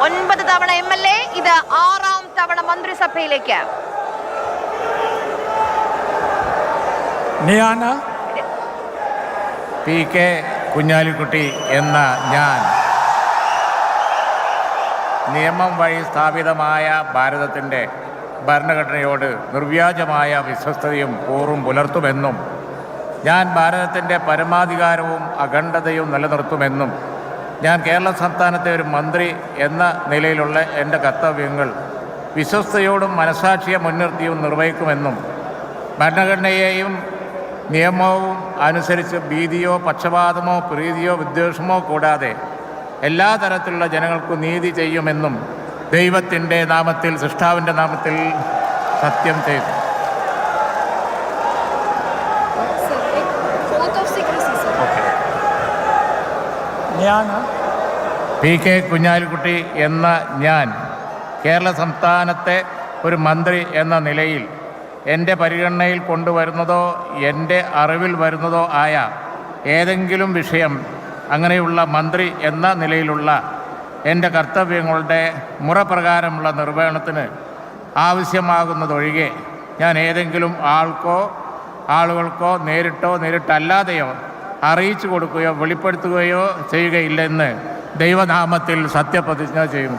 9 തവണ MLA, ഇത് 6ാം തവണ മന്ത്രിസഭയിലേക്ക്. ഞാൻ PK കുഞ്ഞാലിക്കുട്ടി എന്ന ഞാൻ നിയമം വഴി സ്ഥാപിതമായ ഭാരതത്തിൻ്റെ ഭരണഘടനയോട് നിർവ്യാജമായ വിശ്വസ്തതയും കൂറും പുലർത്തുമെന്നും ഞാൻ ഭാരതത്തിൻ്റെ പരമാധികാരവും അഖണ്ഡതയും നിലനിർത്തുമെന്നും ഞാൻ കേരള സംസ്ഥാനത്തെ ഒരു മന്ത്രി എന്ന നിലയിലുള്ള എൻ്റെ കർത്തവ്യങ്ങൾ വിശ്വസ്തയോടും മനസാക്ഷിയെ മുൻനിർത്തിയും നിർവഹിക്കുമെന്നും ഭരണഘടനയെയും നിയമവും അനുസരിച്ച് ഭീതിയോ പക്ഷപാതമോ പ്രീതിയോ വിദ്വേഷമോ കൂടാതെ എല്ലാ തരത്തിലുള്ള ജനങ്ങൾക്കും നീതി ചെയ്യുമെന്നും ദൈവത്തിൻ്റെ നാമത്തിൽ, സൃഷ്ടാവിൻ്റെ നാമത്തിൽ സത്യം ചെയ്തു. ഞാൻ PK കുഞ്ഞാലിക്കുട്ടി എന്ന ഞാൻ കേരള സംസ്ഥാനത്തെ ഒരു മന്ത്രി എന്ന നിലയിൽ എൻ്റെ പരിഗണനയിൽ കൊണ്ടുവരുന്നതോ എൻ്റെ അറിവിൽ വരുന്നതോ ആയ ഏതെങ്കിലും വിഷയം അങ്ങനെയുള്ള മന്ത്രി എന്ന നിലയിലുള്ള എൻ്റെ കർത്തവ്യങ്ങളുടെ മുറപ്രകാരമുള്ള നിർവഹണത്തിന് ആവശ്യമാകുന്നതൊഴികെ ഞാൻ ഏതെങ്കിലും ആളുകൾക്കോ നേരിട്ടോ നേരിട്ടല്ലാതെയോ അറിയിച്ചു കൊടുക്കുകയോ വെളിപ്പെടുത്തുകയോ ചെയ്യുകയില്ലെന്ന് ദൈവനാമത്തിൽ സത്യം ചെയ്യുന്നു.